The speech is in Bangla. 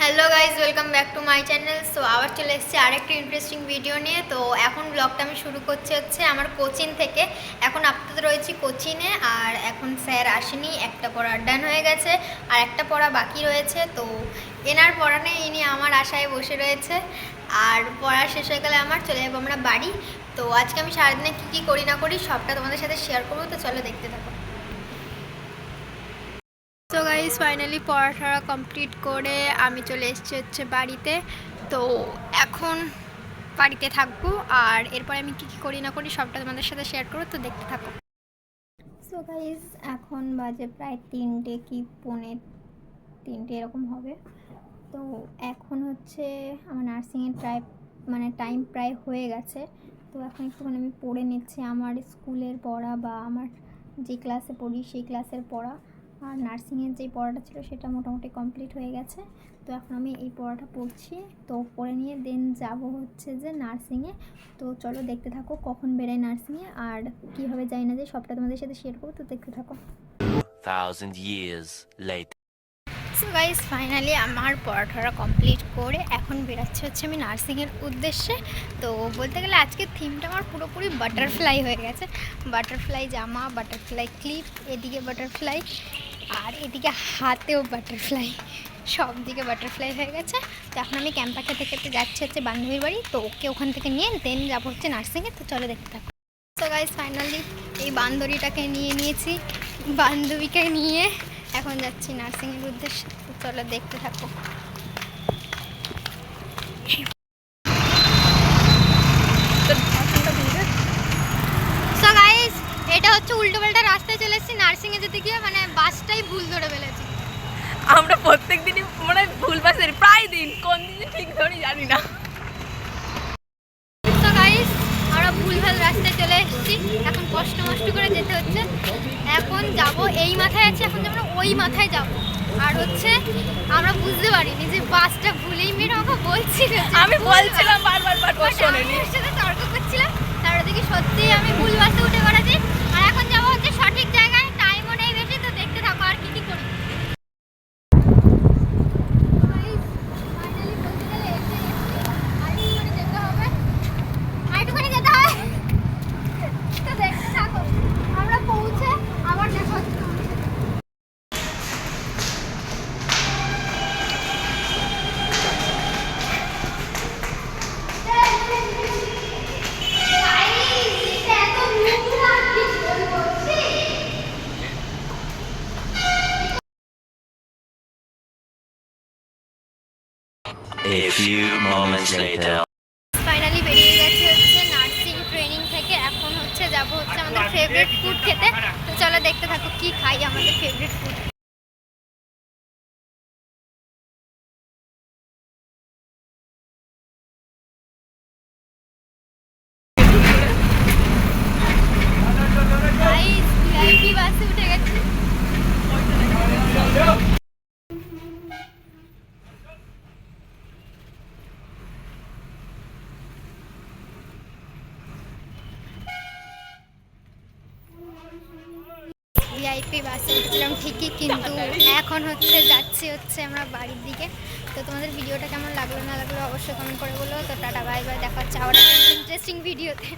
Hello guys, welcome back to my channel. So আবার চলে এসেছি আরেকটি ইন্টারেস্টিং ভিডিও নিয়ে। তো এখন ব্লগটা আমি শুরু করছি হচ্ছে আমার কোচিং থেকে। এখন আপাতত রয়েছি কোচিংয়ে, আর এখন স্যার আসেনি, একটা পড়া ডান হয়ে গেছে আর একটা পড়া বাকি রয়েছে। তো এনার পড়া নেই, ইনি আমার আশায় বসে রয়েছে। আর পড়া শেষ হয়ে গেলে আমার চলে যাবো আমরা বাড়ি। তো আজকে আমি সারাদিনে কী কী করি না করি সবটা তোমাদের সাথে শেয়ার করবো, তো চলো দেখতে থাকো। তো গাইজ ফাইনালি পড়াশোনা কমপ্লিট করে আমি চলে এসেছি হচ্ছে বাড়িতে। তো এখন বাড়িতে থাকবো, আর এরপরে আমি কী কী করি না করি সবটা তোমাদের সাথে শেয়ার করবো, তো দেখতে থাকো। সো গাইজ এখন বাজে প্রায় 3টে কি পৌনে 3টে এরকম হবে। তো এখন হচ্ছে আমার নার্সিংয়ের টাইম প্রায় হয়ে গেছে। তো এখন একটুখানি আমি পড়ে নিচ্ছি আমার স্কুলের পড়া বা আমার যে ক্লাসে পড়ি সেই ক্লাসের পড়া। আর নার্সিংয়ের যেই পড়াটা ছিল সেটা মোটামুটি কমপ্লিট হয়ে গেছে। তো এখন আমি এই পড়াটা পড়ছি, তো পড়ে নিয়ে দেন যাব হচ্ছে যে নার্সিংয়ে। তো চলো দেখতে থাকো কখন বেরোয় নার্সিংয়ে আর কীভাবে যাই না যাই সবটা তোমাদের সাথে শেয়ার করবো, তো দেখতে থাকো। 2000 years later. So guys finally আমার পড়াটা কমপ্লিট করে এখন বেরাচ্ছে হচ্ছে আমি নার্সিংয়ের উদ্দেশ্যে। তো বলতে গেলে আজকের থিমটা আমার পুরোপুরি বাটারফ্লাই হয়ে গেছে। বাটারফ্লাই জামা, বাটারফ্লাই ক্লিপ, এদিকে বাটারফ্লাই আর এদিকে হাতেও বাটারফ্লাই, সব দিকে বাটারফ্লাই হয়ে গেছে। তো এখন আমি ক্যাম্পাসে থেকে যাচ্ছি হচ্ছে বান্ধবীর বাড়ি। তো ওকে ওখান থেকে নিয়ে দেন যাবো হচ্ছে নার্সিংয়ে। তো চলো দেখতে থাকো। তো গাইজ ফাইনালি এই বান্ধবীটাকে নিয়ে নিয়েছি, বান্ধবীকে নিয়ে এখন যাচ্ছি নার্সিংয়ের উদ্দেশ্যে। তো চলো দেখতে থাকো। সো গাইস এটা হচ্ছে উল্টো পাল্টা রাস্তায় চলে এসেছি নার্সিংয়ে যেতে গিয়ে, মানে বাসটাই ভুল ধরে ফেলেছি। আমরা প্রত্যেক দিনই মানে ভুল বাসের প্রায় দিন কোন দিনে ঠিক ধরি জানি না। সো গাইস আমরা ভুলভাল রাস্তায় চলে এসেছি, এখন কষ্ট মষ্ট করে যেতে হচ্ছে। এখন যাব এই মাথায় আছে, এখন আমরা ওই মাথায় যাব। আর হচ্ছে আমরা বুঝতে পারিনি যে বাসটা ভুলেই মেরে আমাকে বলছিল, আমি বলছিলাম বারবার বাট শোনেনি। ওর সাথে তর্ক করছিলাম, তার দিকে সত্যিই আমি ভুল বাসে উঠে পড়েছি। আর এখন যাবো হচ্ছে সঠিক জায়গায়, টাইমও নেই বেশি। তো দেখতে থাকো আর কি কি করি। আমরা পৌঁছে আবার দেখা হচ্ছে। A few moments later. Finally বেরিয়ে গেছে হচ্ছে নার্সিং ট্রেনিং থেকে। এখন হচ্ছে যাব হচ্ছে আমাদের ফেভারিট ফুড খেতে। তো চলো দেখতে থাকো কি খাই আমাদের ফেভারিট ফুড। ভিআইপি বাসে উঠে গেছি। ভিআইপি বাসে উঠেছিলাম ঠিকই, কিন্তু এখন হচ্ছে যাচ্ছি হচ্ছে আমরা বাড়ির দিকে। তো তোমাদের ভিডিওটা কেমন লাগলো না লাগলো অবশ্যই কমেন্ট করে বলো। তো টাটা বাই বাই, দেখা হচ্ছে আবার একটা ইন্টারেস্টিং ভিডিওতে।